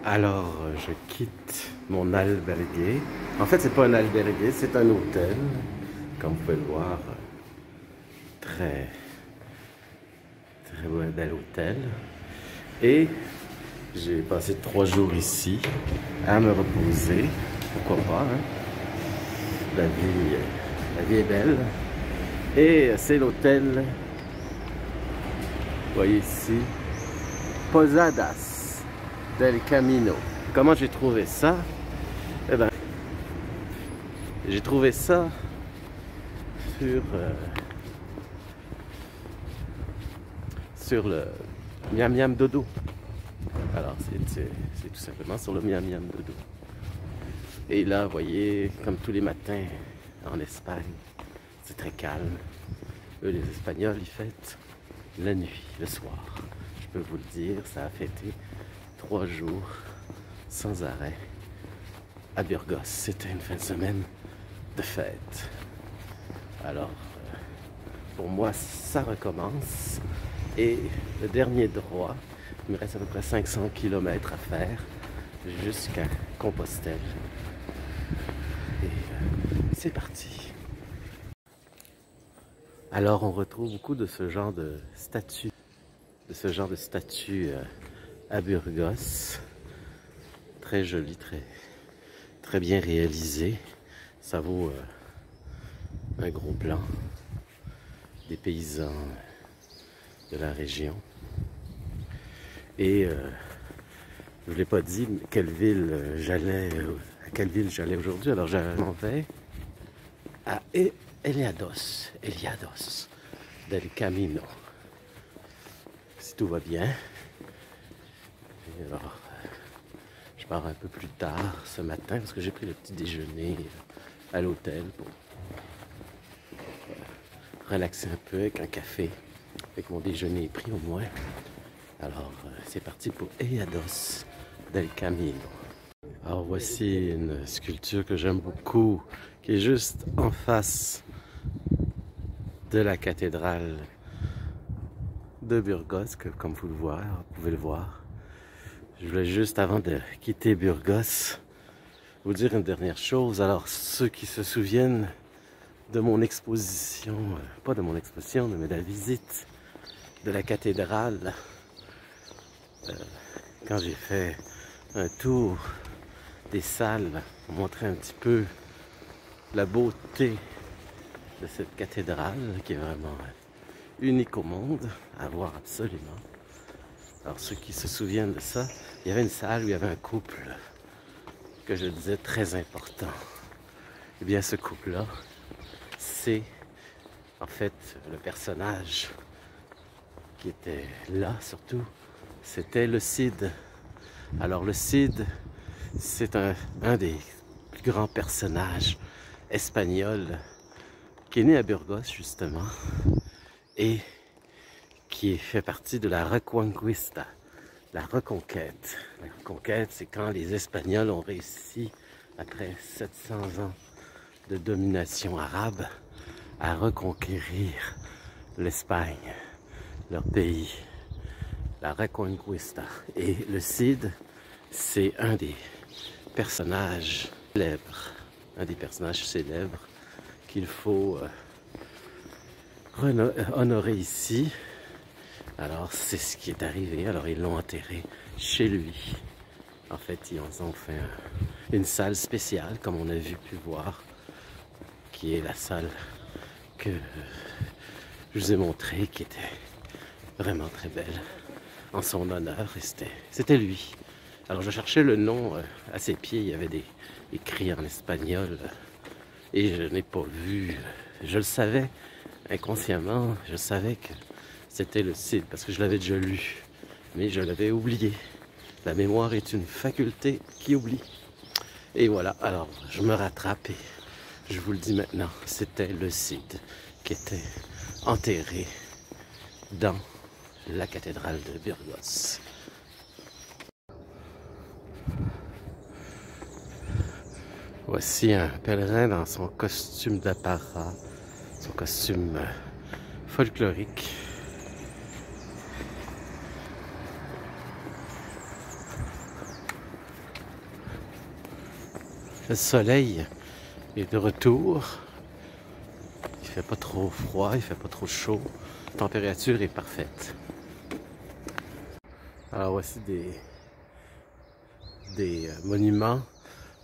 Alors, je quitte mon albergue. En fait, c'est pas un albergue, c'est un hôtel. Comme vous pouvez le voir, très, très bel hôtel. Et j'ai passé 3 jours ici à me reposer. Pourquoi pas, hein? La vie est belle. Et c'est l'hôtel, vous voyez ici, Posadas del Camino. Comment j'ai trouvé ça? Eh ben, j'ai trouvé ça sur le Miam Miam Dodo. Alors, c'est tout simplement sur le Miam Miam Dodo. Et là, vous voyez, comme tous les matins en Espagne, c'est très calme. Eux, les Espagnols, ils fêtent la nuit, le soir. Je peux vous le dire, ça a fêté 3 jours sans arrêt à Burgos. C'était une fin de semaine de fête. Alors, pour moi, ça recommence. Et le dernier droit, il me reste à peu près 500 km à faire jusqu'à Compostelle. Et c'est parti. Alors, on retrouve beaucoup de ce genre de statues, à Burgos. Très joli, très bien réalisé. Ça vaut un gros plan des paysans de la région. Et je ne vous l'ai pas dit à quelle ville j'allais aujourd'hui. Alors je m'en vais à Eliados del Camino. Si tout va bien. Et alors, je pars un peu plus tard ce matin parce que j'ai pris le petit déjeuner à l'hôtel pour relaxer un peu avec un café. Avec mon déjeuner pris au moins. Alors, c'est parti pour Eliados del Camino. Alors, voici une sculpture que j'aime beaucoup, qui est juste en face de la cathédrale de Burgos, que comme vous pouvez le voir. Je voulais juste, avant de quitter Burgos, vous dire une dernière chose. Alors, ceux qui se souviennent de mon exposition, pas de mon exposition, mais de la visite de la cathédrale, quand j'ai fait un tour des salles pour montrer un petit peu la beauté de cette cathédrale qui est vraiment unique au monde, à voir absolument. Alors ceux qui se souviennent de ça, il y avait une salle où il y avait un couple que je disais très important. Eh bien ce couple-là, c'est en fait le personnage qui était là surtout, c'était le Cid. Alors le Cid, c'est un des plus grands personnages espagnols qui est né à Burgos justement et qui fait partie de la Reconquista, la reconquête. La reconquête, c'est quand les Espagnols ont réussi, après 700 ans de domination arabe, à reconquérir l'Espagne, leur pays, la Reconquista. Et le Cid, c'est un des personnages célèbres, qu'il faut honorer ici. Alors c'est ce qui est arrivé. Alors ils l'ont enterré chez lui. En fait, ils ont fait une salle spéciale, comme on a pu voir, qui est la salle que je vous ai montrée, qui était vraiment très belle, en son honneur. Et c'était lui. Alors je cherchais le nom à ses pieds, il y avait des écrits en espagnol et je n'ai pas vu. Je le savais inconsciemment, je savais que c'était le Cid parce que je l'avais déjà lu, mais je l'avais oublié. La mémoire est une faculté qui oublie. Et voilà, alors je me rattrape et je vous le dis maintenant, c'était le Cid qui était enterré dans la cathédrale de Burgos. Voici un pèlerin dans son costume d'apparat, son costume folklorique. Le soleil est de retour. Il fait pas trop froid, il fait pas trop chaud. La température est parfaite. Alors voici des monuments.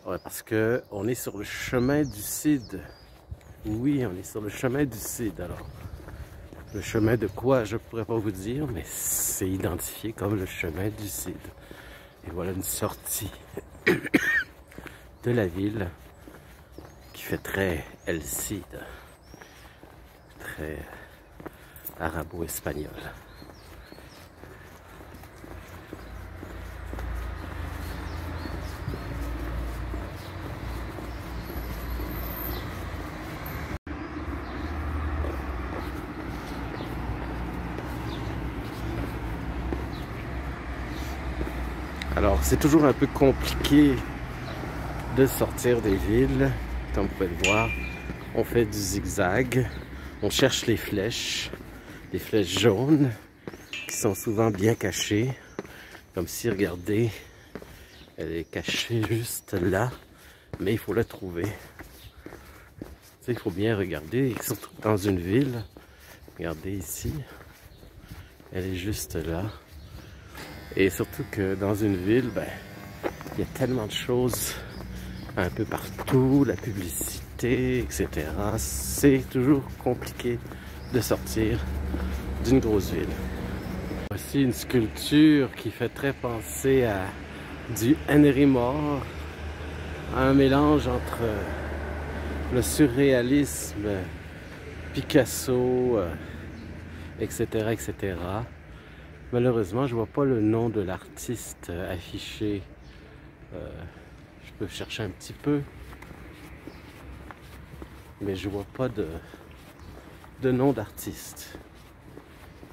Ouais, parce que on est sur le chemin du Cid. Oui, on est sur le chemin du Cid. Alors, le chemin de quoi, je pourrais pas vous dire, mais c'est identifié comme le chemin du Cid. Et voilà une sortie de la ville qui fait très El Cid, très arabo-espagnol. Alors, c'est toujours un peu compliqué de sortir des villes. Comme vous pouvez le voir, on fait du zigzag. On cherche les flèches jaunes, qui sont souvent bien cachées. Comme si, regardez, elle est cachée juste là, mais il faut la trouver. Tu sais, il faut bien regarder, surtout dans une ville. Regardez ici, elle est juste là. Et surtout que dans une ville, ben, il y a tellement de choses un peu partout, la publicité, etc. C'est toujours compliqué de sortir d'une grosse ville. Voici une sculpture qui fait très penser à du Henry Moore, un mélange entre le surréalisme, Picasso, etc., etc. Malheureusement, je vois pas le nom de l'artiste affiché. Je peux chercher un petit peu, mais je vois pas de nom d'artiste.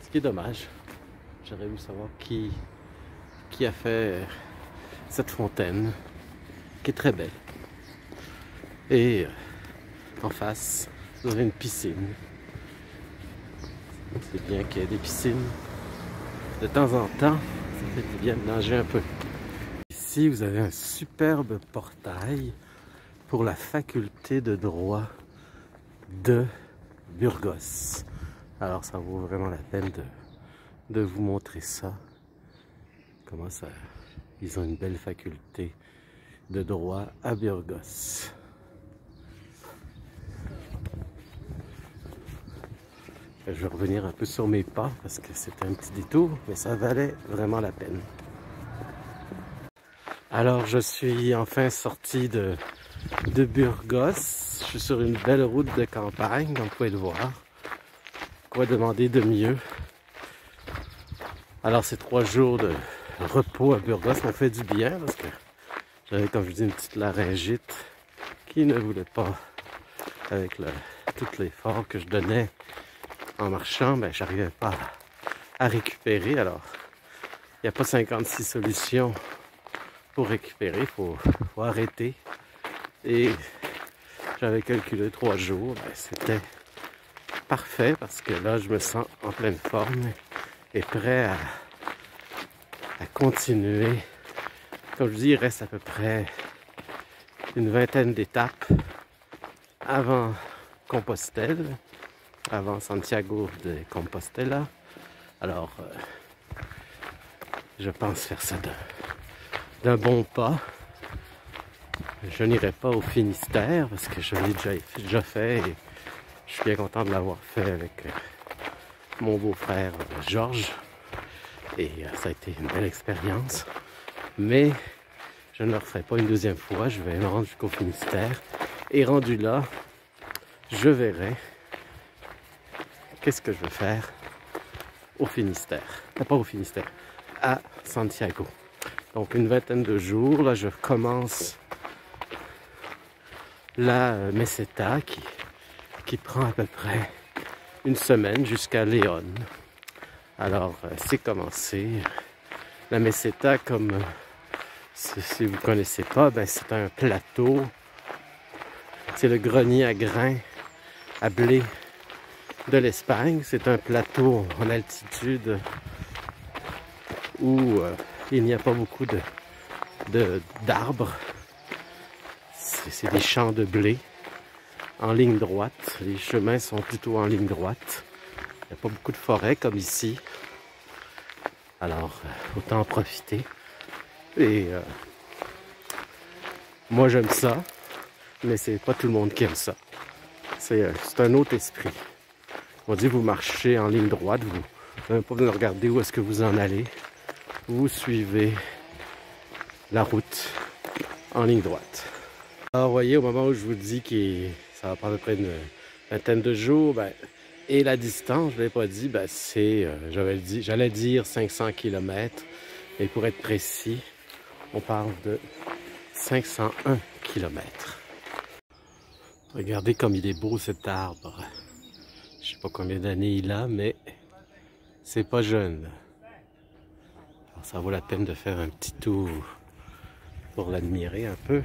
Ce qui est dommage. J'aurais voulu savoir qui a fait cette fontaine, qui est très belle. Et en face, vous avez une piscine. C'est bien qu'il y ait des piscines. De temps en temps, ça fait du bien de nager un peu. Ici, vous avez un superbe portail pour la faculté de droit de Burgos. Alors, ça vaut vraiment la peine de vous montrer ça. Comment ça... Ils ont une belle faculté de droit à Burgos. Je vais revenir un peu sur mes pas parce que c'était un petit détour, mais ça valait vraiment la peine. Alors, je suis enfin sorti de Burgos. Je suis sur une belle route de campagne, comme vous pouvez le voir. Quoi demander de mieux? Alors, ces 3 jours de repos à Burgos m'ont fait du bien parce que j'avais, comme je dis, une petite laryngite qui ne voulait pas, avec tout l'effort que je donnais en marchant, ben, j'arrivais pas à récupérer. Alors, il n'y a pas 56 solutions pour récupérer, il faut arrêter. Et j'avais calculé 3 jours, ben, c'était parfait parce que là, je me sens en pleine forme et prêt à continuer. Comme je dis, il reste à peu près une vingtaine d'étapes avant Compostelle, avant Santiago de Compostela. Alors, je pense faire ça d'un bon pas. Je n'irai pas au Finistère parce que je l'ai déjà fait et je suis bien content de l'avoir fait avec mon beau-frère Georges. Et ça a été une belle expérience. Mais je ne le referai pas une deuxième fois. Je vais me rendre jusqu'au Finistère. Et rendu là, je verrai qu'est-ce que je vais faire au Finistère. Pas au Finistère, à Santiago. Donc une vingtaine de jours. Là, je commence la Meseta qui prend à peu près une semaine jusqu'à Léon. Alors, c'est commencé. La Meseta, comme si vous ne connaissez pas, ben, c'est un plateau. C'est le grenier à grains, à blé de l'Espagne. C'est un plateau en altitude où il n'y a pas beaucoup d'arbres. c'est des champs de blé en ligne droite. Les chemins sont plutôt en ligne droite. Il n'y a pas beaucoup de forêt comme ici. Alors, autant en profiter. Et moi, j'aime ça, mais c'est pas tout le monde qui aime ça. C'est un autre esprit. On dit, vous marchez en ligne droite, vous n'avez même pas besoin de regarder où est-ce que vous en allez. Vous suivez la route en ligne droite. Alors, vous voyez, au moment où je vous dis que ça va prendre à peu près une vingtaine de jours, ben, et la distance, je ne l'ai pas dit, ben, c'est, j'allais dire 500 km, et pour être précis, on parle de 501 km. Regardez comme il est beau cet arbre. Je sais pas combien d'années il a, mais c'est pas jeune. Alors ça vaut la peine de faire un petit tour pour l'admirer un peu.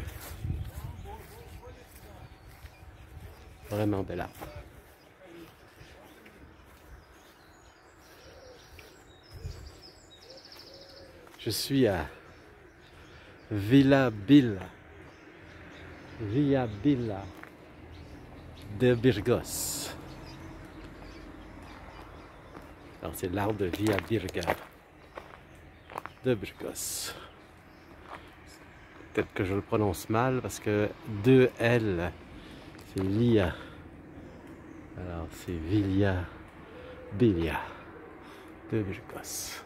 Vraiment bel arbre. Je suis à Villa de Burgos. Alors c'est l'arbre de Villa Birga de Burgos. Peut-être que je le prononce mal parce que 2 L, c'est Lia. Alors c'est Villa de Burgos.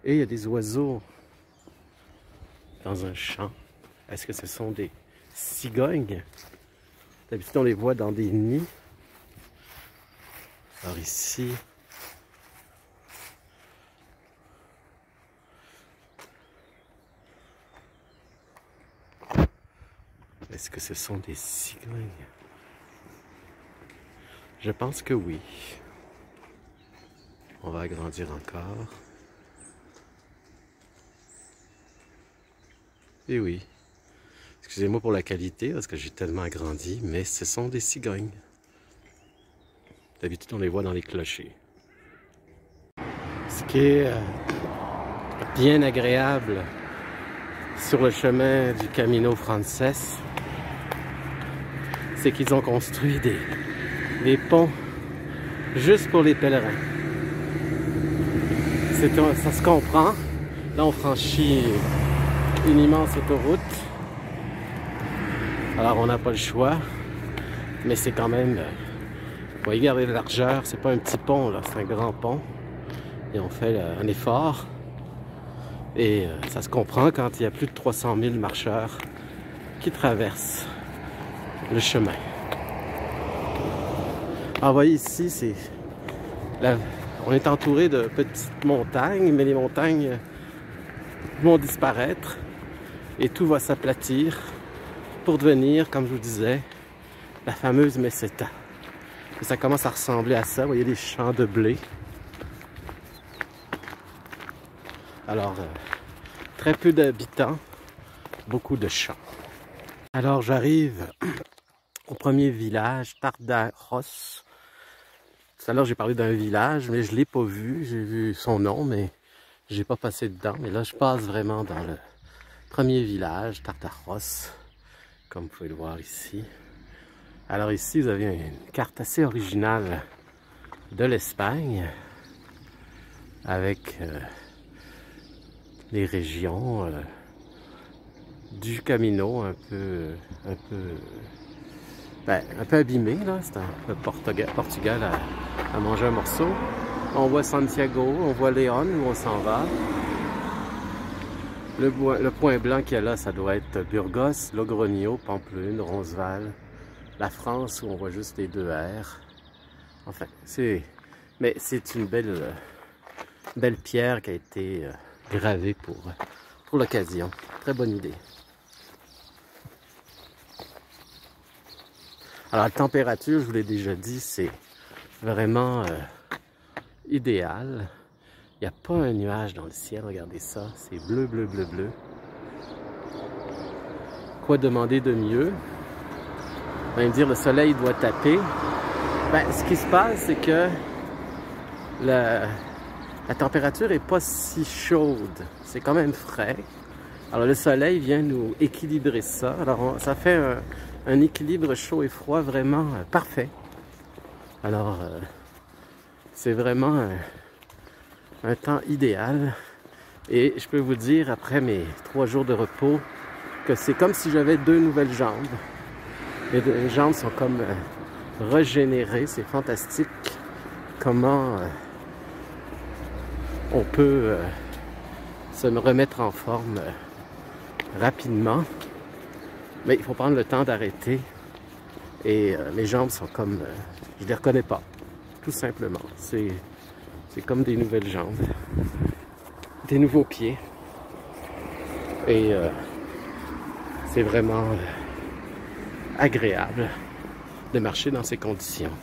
Et il y a des oiseaux dans un champ. Est-ce que ce sont des cigognes? D'habitude, on les voit dans des nids. Alors ici, est-ce que ce sont des cigognes? Je pense que oui. On va agrandir encore. Et oui. Excusez-moi pour la qualité, parce que j'ai tellement agrandi, mais ce sont des cigognes. D'habitude, on les voit dans les clochers. Ce qui est bien agréable sur le chemin du Camino Frances, c'est qu'ils ont construit des ponts juste pour les pèlerins. Ça se comprend. Là, on franchit une immense autoroute. Alors, on n'a pas le choix, mais c'est quand même... Vous voyez, regardez la largeur, c'est pas un petit pont, là, c'est un grand pont. Et on fait un effort. Et ça se comprend quand il y a plus de 300 000 marcheurs qui traversent le chemin. Alors, vous voyez ici, on est entouré de petites montagnes, mais les montagnes vont disparaître et tout va s'aplatir pour devenir, comme je vous disais, la fameuse Meseta. Et ça commence à ressembler à ça. Vous voyez les champs de blé. Alors, très peu d'habitants, beaucoup de champs. Alors, j'arrive au premier village, Tardaros. Tout à l'heure, j'ai parlé d'un village, mais je ne l'ai pas vu. J'ai vu son nom, mais je n'ai pas passé dedans. Mais là, je passe vraiment dans le premier village, Tardaros, comme vous pouvez le voir ici. Alors ici, vous avez une carte assez originale de l'Espagne, avec les régions du Camino un peu abîmées, là. C'est un Portugal à manger un morceau. On voit Santiago, on voit Léon où on s'en va. Le point blanc qu'il y a là, ça doit être Burgos, Logroño, Pampelune, Roncesvalles, la France où on voit juste les 2 R. Enfin, c'est une belle pierre qui a été gravée pour l'occasion. Très bonne idée. Alors la température, je vous l'ai déjà dit, c'est vraiment idéal. Il n'y a pas un nuage dans le ciel, regardez ça, c'est bleu, bleu, bleu, bleu. Quoi demander de mieux? On va me dire le soleil doit taper. Ben, ce qui se passe, c'est que la température n'est pas si chaude. C'est quand même frais. Alors le soleil vient nous équilibrer ça. Alors ça fait un équilibre chaud et froid vraiment parfait. Alors c'est vraiment un temps idéal. Et je peux vous dire, après mes 3 jours de repos, que c'est comme si j'avais 2 nouvelles jambes. Les jambes sont comme régénérées. C'est fantastique comment on peut se remettre en forme rapidement. Mais il faut prendre le temps d'arrêter. Et mes jambes sont comme... je ne les reconnais pas, tout simplement. C'est comme des nouvelles jambes. Des nouveaux pieds. Et c'est vraiment agréable de marcher dans ces conditions.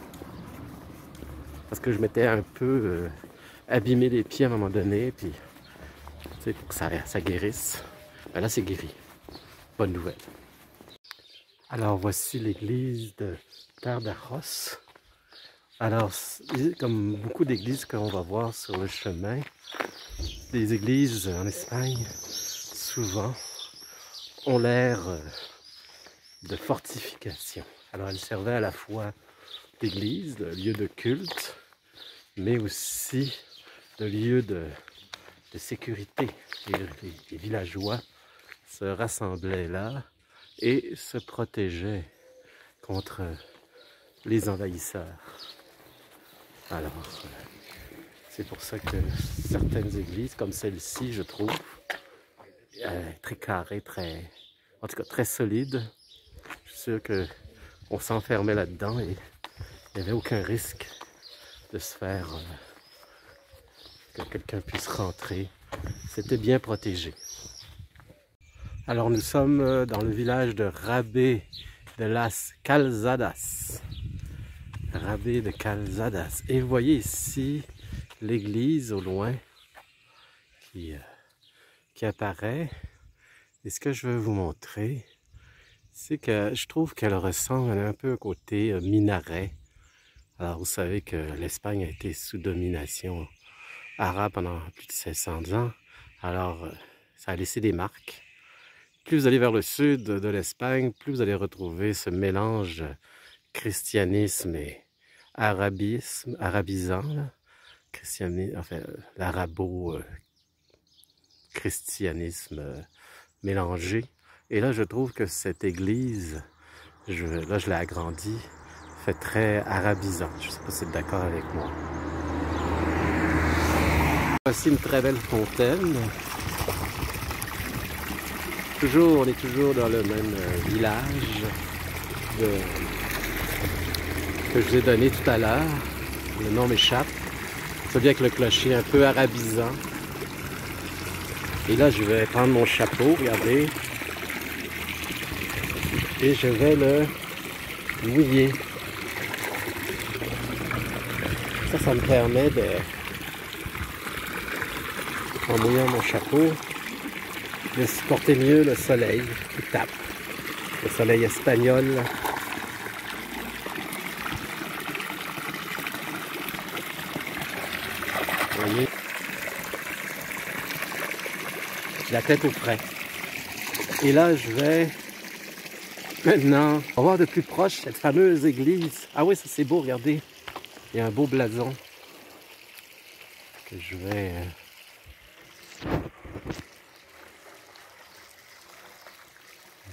Parce que je m'étais un peu abîmé les pieds à un moment donné, puis pour que ça guérisse. Ben là, c'est guéri. Bonne nouvelle. Alors, voici l'église de Terre d'Arros. Alors, comme beaucoup d'églises qu'on va voir sur le chemin, les églises en Espagne, souvent, ont l'air de fortification. Alors, elles servaient à la fois d'église, de lieu de culte, mais aussi de lieu de sécurité. Les villageois se rassemblaient là et se protégeaient contre les envahisseurs. Alors, c'est pour ça que certaines églises, comme celle-ci, je trouve, très carrées, en tout cas très solides. Je suis sûr qu'on s'enfermait là-dedans et il n'y avait aucun risque de se faire, que quelqu'un puisse rentrer. C'était bien protégé. Alors nous sommes dans le village de Rabé de las Calzadas. Rabé de Calzadas. Et vous voyez ici l'église au loin qui apparaît. Et ce que je veux vous montrer, c'est que je trouve qu'elle ressemble un peu au côté minaret. Alors vous savez que l'Espagne a été sous domination arabe pendant plus de 500 ans. Alors ça a laissé des marques. Plus vous allez vers le sud de l'Espagne, plus vous allez retrouver ce mélange christianisme et arabisant. Enfin, l'arabo-christianisme mélangé. Et là, je trouve que cette église, là, je l'ai agrandie, fait très arabisant. Je ne sais pas si vous êtes d'accord avec moi. Voici une très belle fontaine. On est toujours dans le même village que je vous ai donné tout à l'heure. Le nom m'échappe. C'est bien avec le clocher un peu arabisant. Et là, je vais prendre mon chapeau, regardez. Et je vais le mouiller. Ça me permet de, en mouillant mon chapeau, de supporter mieux le soleil qui tape. Le soleil espagnol. Vous voyez? J'ai la tête au frais. Et là, je vais maintenant voir de plus proche cette fameuse église. Ah oui, ça c'est beau, regardez. Il y a un beau blason que je vais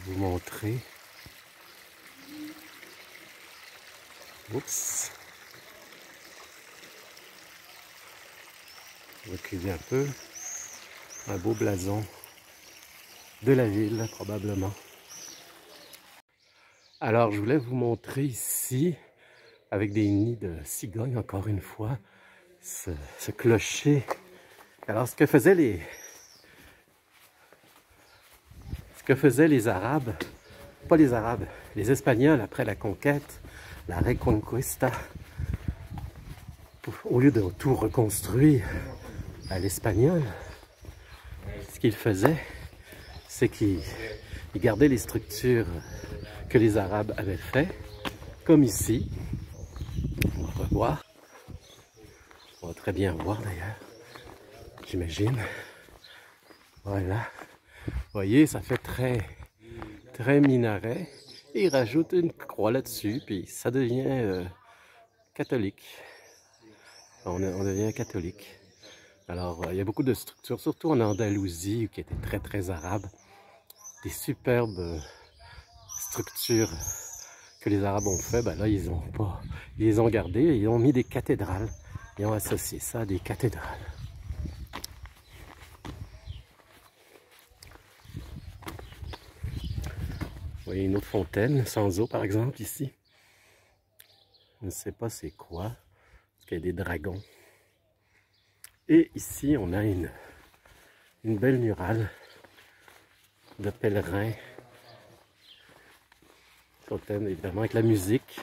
vous montrer. Oups. Reculer un peu. Un beau blason de la ville, probablement. Alors, je voulais vous montrer ici, avec des nids de cigognes, encore une fois, ce clocher. Alors, ce que faisaient les Arabes, pas les Arabes, les Espagnols après la conquête, la Reconquista, au lieu de tout reconstruire à l'espagnol, ce qu'ils faisaient, c'est qu'ils gardaient les structures que les Arabes avaient fait, comme ici. On va revoir. On va très bien voir d'ailleurs, j'imagine. Voilà. Vous voyez, ça fait très minaret. Et il rajoute une croix là-dessus, puis ça devient catholique. On devient catholique. Alors, il y a beaucoup de structures, surtout en Andalousie, qui était très arabe. Des superbes structures que les Arabes ont fait, ben là, ils les ont gardées, ils ont mis des cathédrales. Ils ont associé ça à des cathédrales. Vous voyez une autre fontaine, sans eau par exemple, ici. Je ne sais pas c'est quoi, parce qu'il y a des dragons. Et ici, on a une belle murale de pèlerins. Fontaine, évidemment, avec la musique.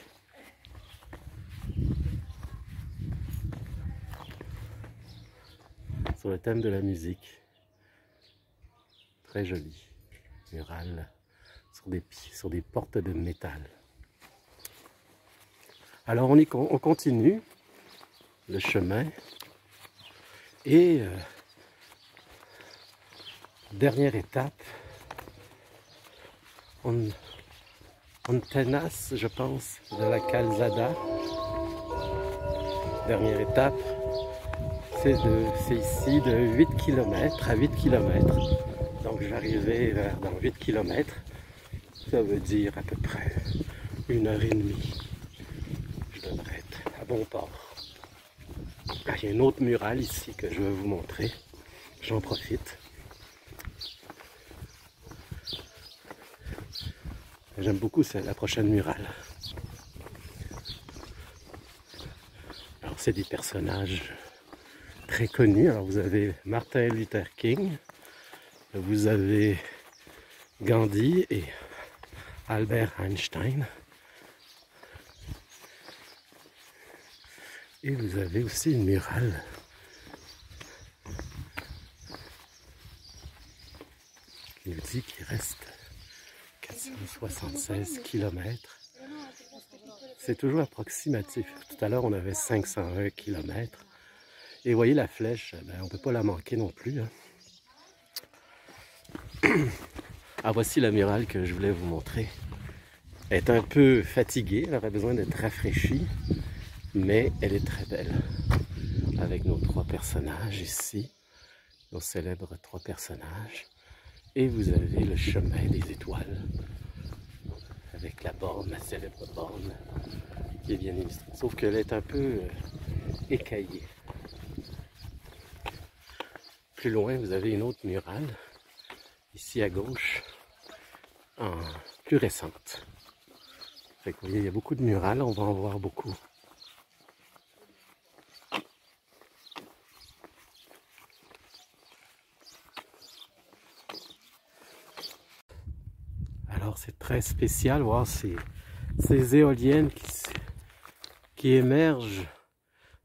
Sur le thème de la musique. Très joli. Murale sur des portes de métal. Alors, on continue le chemin. Et dernière étape, on tenace, je pense, de la Calzada. Dernière étape, c'est ici de 8 km à 8 km. Donc j'arrivais dans 8 km. Ça veut dire à peu près 1h30. Je devrais être à bon port. Ah, il y a une autre murale ici que je vais vous montrer. J'en profite. J'aime beaucoup la prochaine murale. Alors c'est des personnages très connus. Alors vous avez Martin Luther King, vous avez Gandhi et Albert Einstein. Et vous avez aussi une murale qui nous dit qu'il reste 476 km. C'est toujours approximatif. Tout à l'heure, on avait 501 km. Et vous voyez la flèche, ben, on ne peut pas la manquer non plus. Hein. Ah, voici la murale que je voulais vous montrer. Elle est un peu fatiguée, elle aurait besoin d'être rafraîchie, mais elle est très belle. Avec nos 3 personnages ici, nos célèbres 3 personnages. Et vous avez le chemin des étoiles, avec la borne, la célèbre borne, qui est bien illustrée. Sauf qu'elle est un peu écaillée. Plus loin, vous avez une autre murale, ici à gauche, plus récente. Fait que vous voyez, il y a beaucoup de murales, on va en voir beaucoup. Alors c'est très spécial voir ces éoliennes qui émergent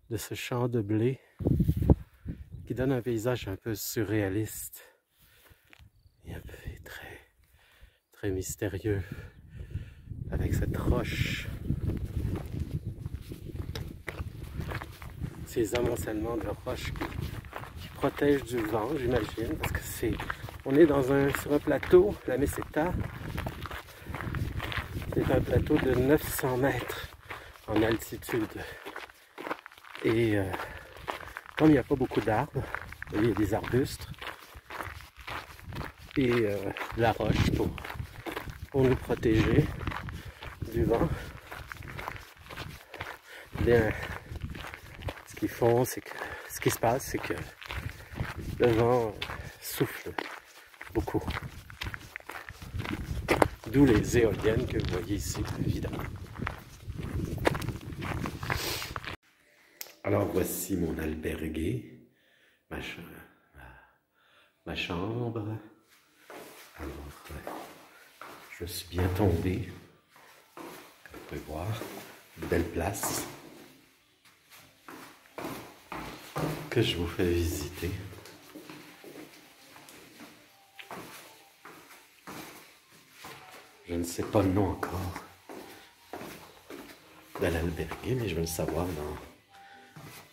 de ce champ de blé, qui donne un paysage un peu surréaliste et un peu très mystérieux, avec cette roche, ces amoncellements de roches qui protègent du vent, j'imagine, parce que on est sur un plateau, la Meseta. C'est un plateau de 900 mètres en altitude. Et comme il n'y a pas beaucoup d'arbres, il y a des arbustes et la roche pour nous protéger du vent. Bien, ce qui se passe, c'est que le vent souffle beaucoup. D'où les éoliennes que vous voyez ici, évidemment. Alors voici mon albergue, ma chambre. Alors, je suis bien tombé, comme vous pouvez voir, une belle place que je vous fais visiter. Je ne sais pas le nom encore de l'albergue, mais je vais le savoir dans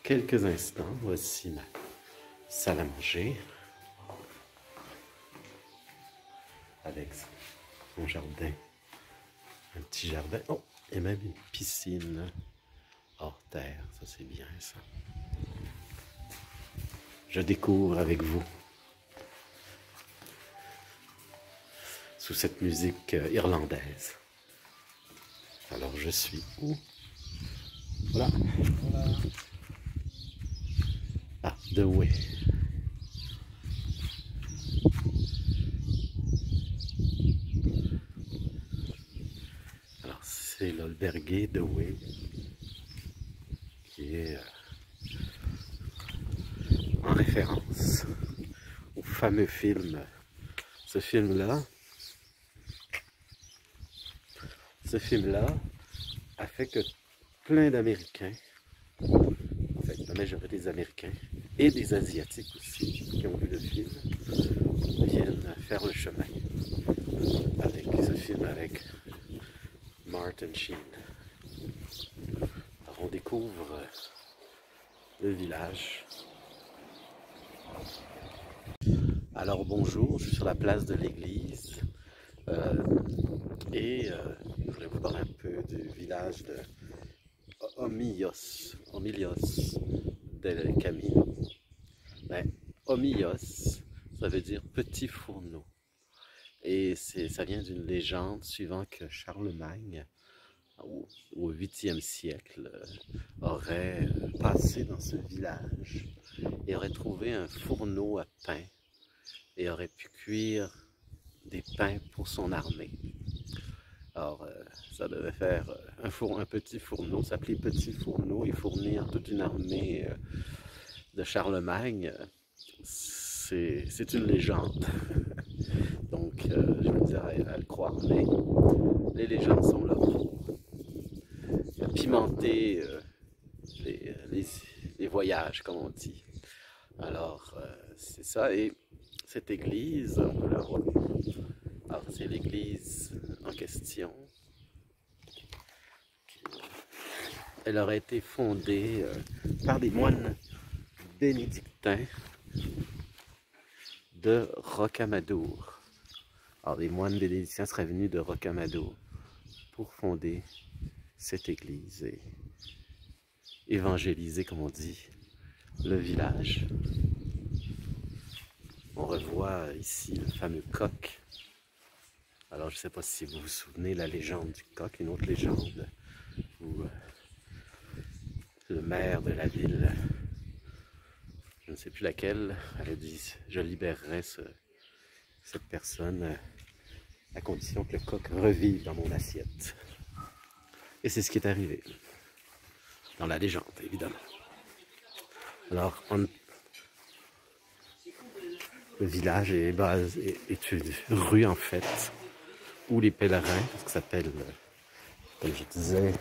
quelques instants. Voici ma salle à manger. avec son jardin. Un petit jardin. Oh, et même une piscine hors terre. Ça, c'est bien, ça. Je découvre avec vous, sous cette musique irlandaise. Alors, je suis où? Voilà. Voilà. Ah, The Way. Alors, c'est l'albergue The Way, qui est en référence au fameux film. Ce film-là a fait que plein d'Américains, en fait la majorité des Américains et des Asiatiques aussi, qui ont vu le film, viennent faire le chemin avec ce film, avec Martin Sheen. Alors on découvre le village. Alors bonjour, je suis sur la place de l'église je voulais vous parler un peu du village de Omillos del Camino. Ben, Omillos, ça veut dire petit fourneau. Et ça vient d'une légende suivant que Charlemagne, au 8e siècle, aurait passé dans ce village et aurait trouvé un fourneau à pain et aurait pu cuire des pains pour son armée. Alors, ça devait faire un petit fourneau, s'appeler petit fourneau et fournir toute une armée de Charlemagne. C'est une légende. Donc, je me dirais à le croire, mais les légendes sont là pour pimenter les voyages, comme on dit. Alors, c'est ça. Et cette église, on peut la voir. Alors, c'est l'église en question. Elle aurait été fondée par des moines bénédictins de Rocamadour. Alors, des moines bénédictins seraient venus de Rocamadour pour fonder cette église et évangéliser, comme on dit, le village. On revoit ici le fameux coq. Alors, je ne sais pas si vous vous souvenez la légende du coq, une autre légende où le maire de la ville, je ne sais plus laquelle, elle a dit « Je libérerai cette personne à condition que le coq revive dans mon assiette. » Et c'est ce qui est arrivé, dans la légende, évidemment. Alors, le village est une rue, en fait, où les pèlerins, ce qui s'appelle, comme je disais,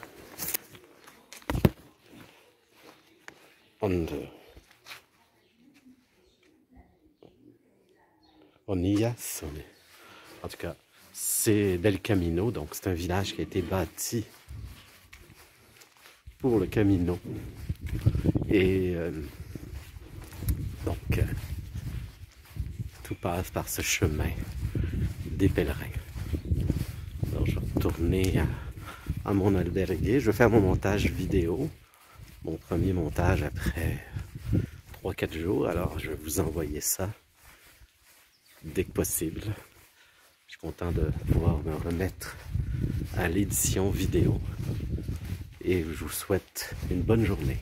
Onillas, en tout cas, c'est Del Camino, donc c'est un village qui a été bâti pour le Camino. Et donc, tout passe par ce chemin des pèlerins. Alors, je vais retourner à mon albergue. Je vais faire mon montage vidéo, mon premier montage après 3-4 jours. Alors, je vais vous envoyer ça dès que possible. Je suis content de pouvoir me remettre à l'édition vidéo. Et je vous souhaite une bonne journée.